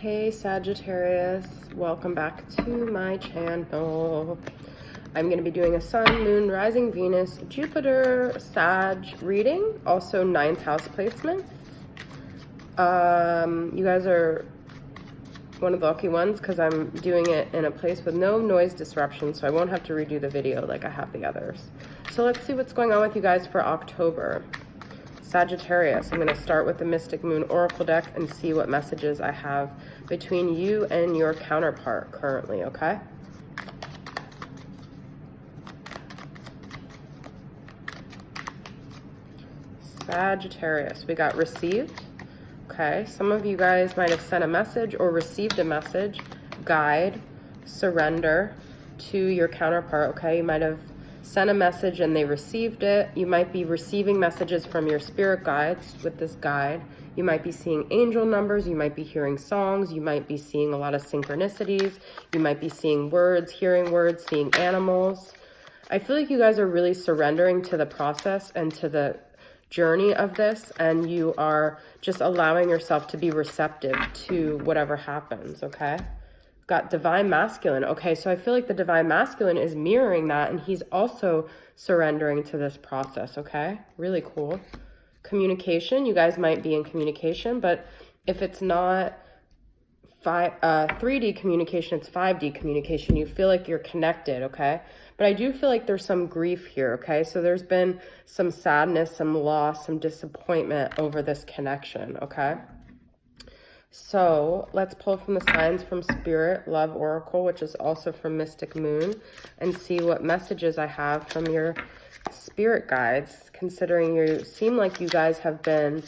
Hey Sagittarius, welcome back to my channel. I'm going to be doing a Sun, Moon, Rising, Venus, Jupiter, Sag reading, also 9th house placement. You guys are one of the lucky ones because I'm doing it in a place with no noise disruption, so I won't have to redo the video like I have the others. So let's see what's going on with you guys for October. Sagittarius, I'm going to start with the Mystic Moon Oracle deck and see what messages I have between you and your counterpart currently, okay? Sagittarius, we got received. Okay, some of you guys might have sent a message or received a message, guide, surrender to your counterpart, okay? You might have sent a message and they received it. You might be receiving messages from your spirit guides with this guide. You might be seeing angel numbers. You might be hearing songs. You might be seeing a lot of synchronicities. You might be seeing words, hearing words, seeing animals. I feel like you guys are really surrendering to the process and to the journey of this, and you are just allowing yourself to be receptive to whatever happens, okay? Got divine masculine. Okay, so I feel like the divine masculine is mirroring that, and he's also surrendering to this process, okay? Really cool. Communication, you guys might be in communication, but if it's not 3D communication, it's 5D communication. You feel like you're connected, okay? But I do feel like there's some grief here, okay? So there's been some sadness, some loss, some disappointment over this connection, okay? So let's pull from the signs from Spirit, Love Oracle, which is also from Mystic Moon, and see what messages I have from your spirit guides, considering you seem like you guys have been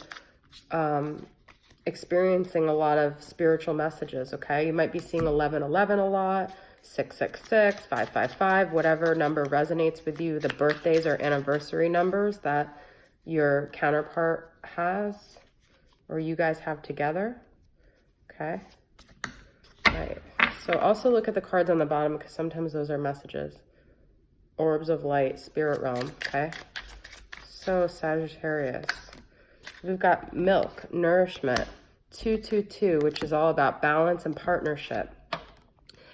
experiencing a lot of spiritual messages, okay? You might be seeing 1111 a lot, 666, 555, whatever number resonates with you. The birthdays or anniversary numbers that your counterpart has or you guys have together. Okay. Right. So also look at the cards on the bottom because sometimes those are messages. Orbs of light, spirit realm. Okay. So Sagittarius, we've got milk, nourishment, 222, which is all about balance and partnership.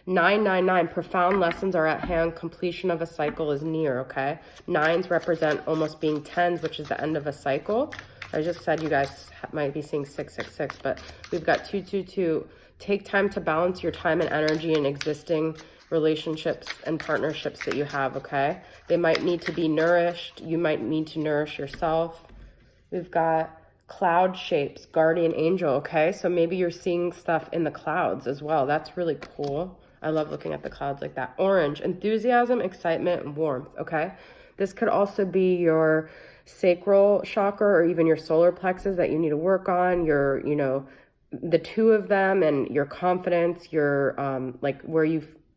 999, profound lessons are at hand. Completion of a cycle is near. Okay. Nines represent almost being tens, which is the end of a cycle. I just said you guys might be seeing 666, but we've got 222. Take time to balance your time and energy in existing relationships and partnerships that you have, okay? They might need to be nourished. You might need to nourish yourself. We've got cloud shapes, guardian angel, okay? So maybe you're seeing stuff in the clouds as well. That's really cool. I love looking at the clouds like that. Orange, enthusiasm, excitement, and warmth, okay? This could also be your sacral chakra or even your solar plexus that you need to work on, your, you know, the two of them, and your confidence, your like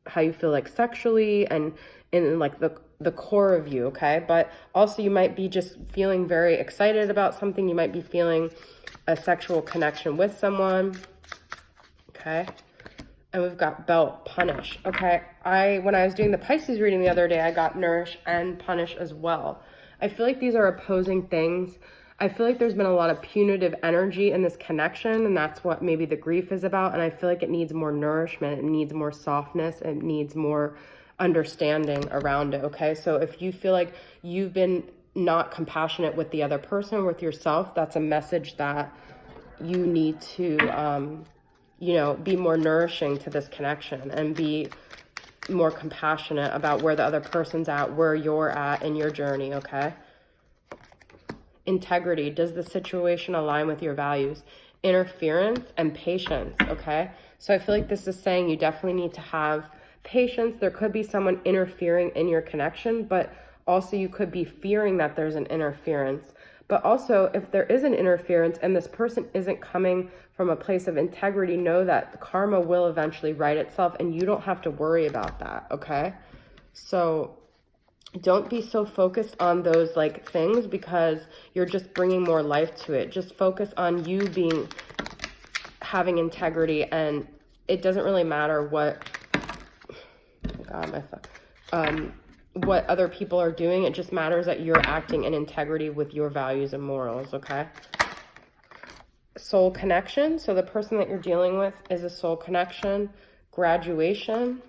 how you feel like sexually and in like the core of you, okay? But also you might be just feeling very excited about something. You might be feeling a sexual connection with someone, okay? And we've got belt, punish, okay? When I was doing the Pisces reading the other day, I got nourish and punish as well. I feel like these are opposing things. I feel like there's been a lot of punitive energy in this connection, and that's what maybe the grief is about. And I feel like it needs more nourishment. It needs more softness. It needs more understanding around it, okay? So if you feel like you've been not compassionate with the other person, with yourself, that's a message that you need to, you know, be more nourishing to this connection and be more compassionate about where the other person's at, where you're at in your journey, okay? Integrity, does the situation align with your values? Interference and patience, okay? So I feel like this is saying you definitely need to have patience. There could be someone interfering in your connection, but also you could be fearing that there's an interference. But also, if there is an interference and this person isn't coming from a place of integrity, know that the karma will eventually right itself and you don't have to worry about that, okay? So don't be so focused on those like things because you're just bringing more life to it. Just focus on you having integrity, and it doesn't really matter what, what other people are doing. It just matters that you're acting in integrity with your values and morals, okay? soul connection. So the person that you're dealing with is a soul connection. Graduation.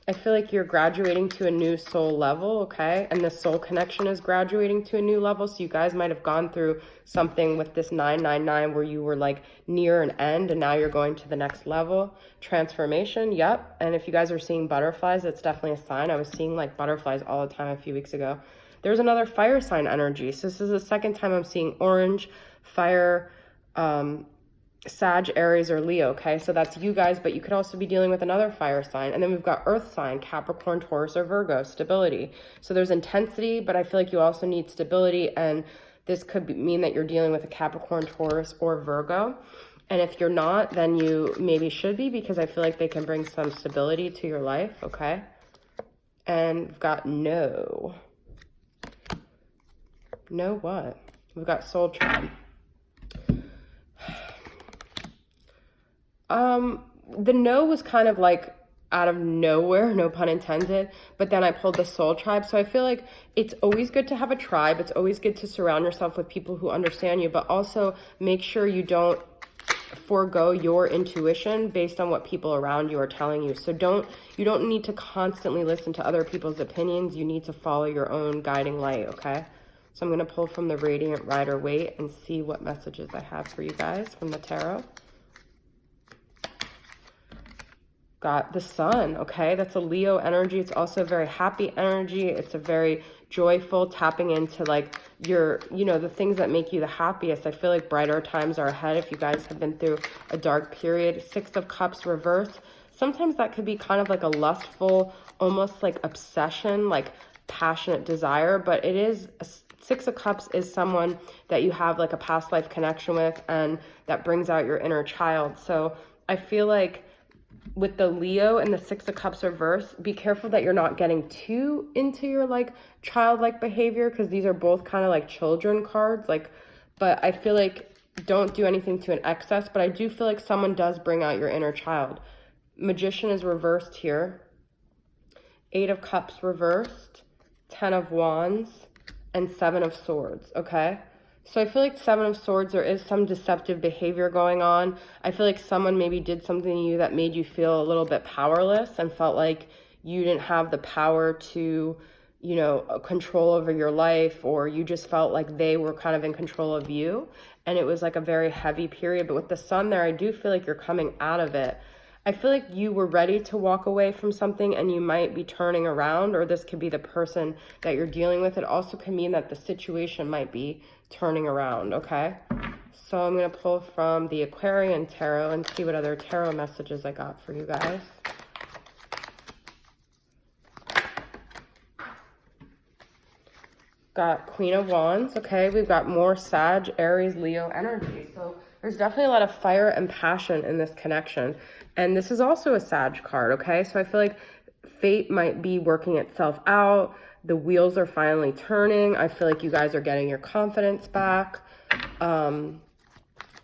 I feel like you're graduating to a new soul level, okay? And the soul connection is graduating to a new level. So you guys might have gone through something with this 999 where you were like near an end and now you're going to the next level. Transformation, yep. And if you guys are seeing butterflies, it's definitely a sign. I was seeing like butterflies all the time a few weeks ago. There's another fire sign energy. So this is the second time I'm seeing orange, fire, Sag, Aries, or Leo, okay? So that's you guys, but you could also be dealing with another fire sign. And then we've got earth sign, Capricorn, Taurus, or Virgo, stability. So there's intensity, but I feel like you also need stability, and this could mean that you're dealing with a Capricorn, Taurus, or Virgo. And if you're not, then you maybe should be, because I feel like they can bring some stability to your life, okay? And we've got no. No what? We've got soul tribe. The no was kind of like out of nowhere, no pun intended, but then I pulled the soul tribe. So I feel like it's always good to have a tribe. It's always good to surround yourself with people who understand you, but also make sure you don't forego your intuition based on what people around you are telling you. So you don't need to constantly listen to other people's opinions. You need to follow your own guiding light, okay? So I'm going to pull from the Radiant Rider-Waite and see what messages I have for you guys from the tarot. Got the sun, okay? That's a Leo energy. It's also a very happy energy. It's a very joyful, tapping into like your, the things that make you the happiest. I feel like brighter times are ahead if you guys have been through a dark period. 6 of Cups reversed. Sometimes that could be kind of like a lustful, almost like obsession, like passionate desire, but it is, 6 of Cups is someone that you have like a past life connection with, and that brings out your inner child. So I feel like with the Leo and the 6 of Cups reverse, be careful that you're not getting too into your like childlike behavior, because these are both kind of like children cards. But I feel like don't do anything to an excess, but I do feel like someone does bring out your inner child. Magician is reversed here. 8 of Cups reversed, 10 of Wands, and 7 of Swords, okay? So I feel like 7 of Swords, there is some deceptive behavior going on. I feel like someone maybe did something to you that made you feel a little bit powerless and felt like you didn't have the power to, control over your life, or you just felt like they were kind of in control of you. And it was like a very heavy period. But with the sun there, I do feel like you're coming out of it. I feel like you were ready to walk away from something and you might be turning around, or this could be the person that you're dealing with. It also can mean that the situation might be turning around, okay? So I'm going to pull from the Aquarian Tarot and see what other tarot messages I got for you guys. Got Queen of Wands, okay? We've got more Sag, Aries, Leo energy. So there's definitely a lot of fire and passion in this connection. And this is also a Sag card, okay? So I feel like fate might be working itself out. The wheels are finally turning. I feel like you guys are getting your confidence back.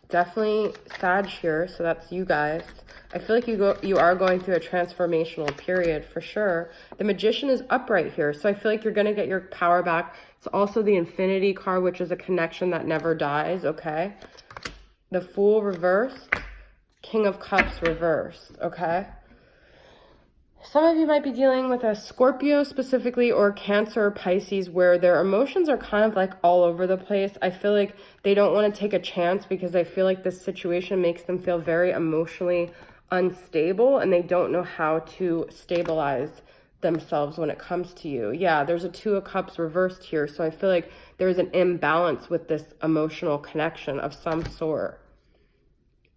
Definitely Sag here, so that's you guys. I feel like you are going through a transformational period for sure. The Magician is upright here, so I feel like you're going to get your power back. It's also the Infinity card, which is a connection that never dies, okay? The Fool reversed. King of Cups reversed, okay? Some of you might be dealing with a Scorpio specifically, or Cancer or Pisces, where their emotions are kind of like all over the place. I feel like they don't want to take a chance because I feel like this situation makes them feel very emotionally unstable, and they don't know how to stabilize themselves when it comes to you. Yeah, there's a 2 of Cups reversed here, so I feel like there's an imbalance with this emotional connection of some sort.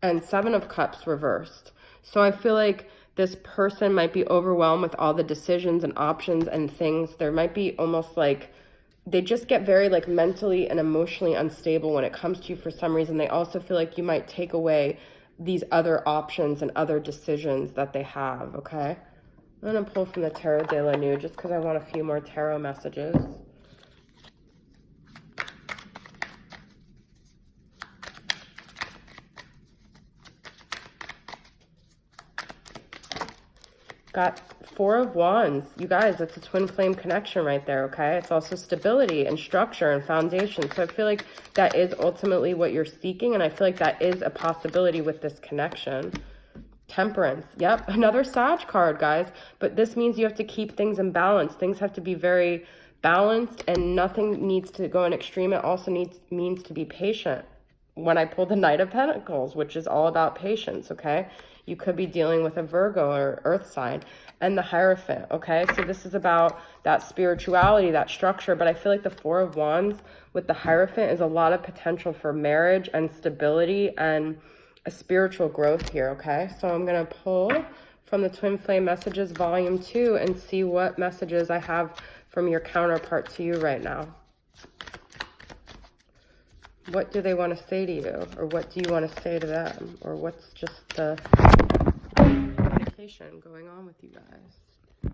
And 7 of Cups reversed. So I feel like this person might be overwhelmed with all the decisions and options and things. There might be almost like they just get very like mentally and emotionally unstable when it comes to you for some reason. They also feel like you might take away these other options and other decisions that they have, okay? I'm going to pull from the Tarot de la Nuit just because I want a few more tarot messages. Got Four of Wands. You guys, that's a twin flame connection right there, okay? It's also stability and structure and foundation. So I feel like that is ultimately what you're seeking, and I feel like that is a possibility with this connection. Temperance. Yep, another Sag card, guys. But this means you have to keep things in balance. Things have to be very balanced, and nothing needs to go in extreme. It also means to be patient. When I pulled the Knight of Pentacles, which is all about patience, okay? You could be dealing with a Virgo or Earth sign. And the Hierophant, okay? So this is about that spirituality, that structure. But I feel like the Four of Wands with the Hierophant is a lot of potential for marriage and stability and a spiritual growth here, okay? So I'm going to pull from the Twin Flame Messages Volume 2 and see what messages I have from your counterpart to you right now. What do they want to say to you? Or what do you want to say to them? Or what's just the communication going on with you guys?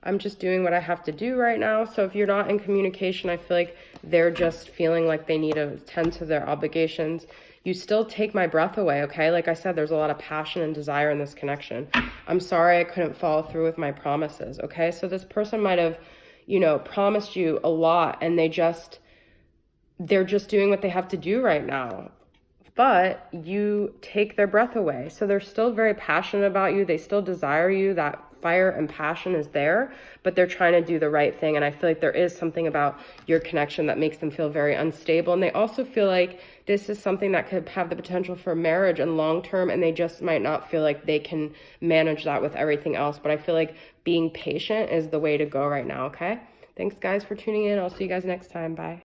I'm just doing what I have to do right now. So if you're not in communication, I feel like they're just feeling like they need to tend to their obligations. You still take my breath away, okay? Like I said, there's a lot of passion and desire in this connection. I'm sorry I couldn't follow through with my promises, okay? So this person might have, you know, promised you a lot, and they're just doing what they have to do right now. But you take their breath away. So they're still very passionate about you. They still desire you. That fire and passion is there, but they're trying to do the right thing. And I feel like there is something about your connection that makes them feel very unstable. And they also feel like this is something that could have the potential for marriage and long-term, and they just might not feel like they can manage that with everything else. But I feel like being patient is the way to go right now, okay? Thanks, guys, for tuning in. I'll see you guys next time. Bye.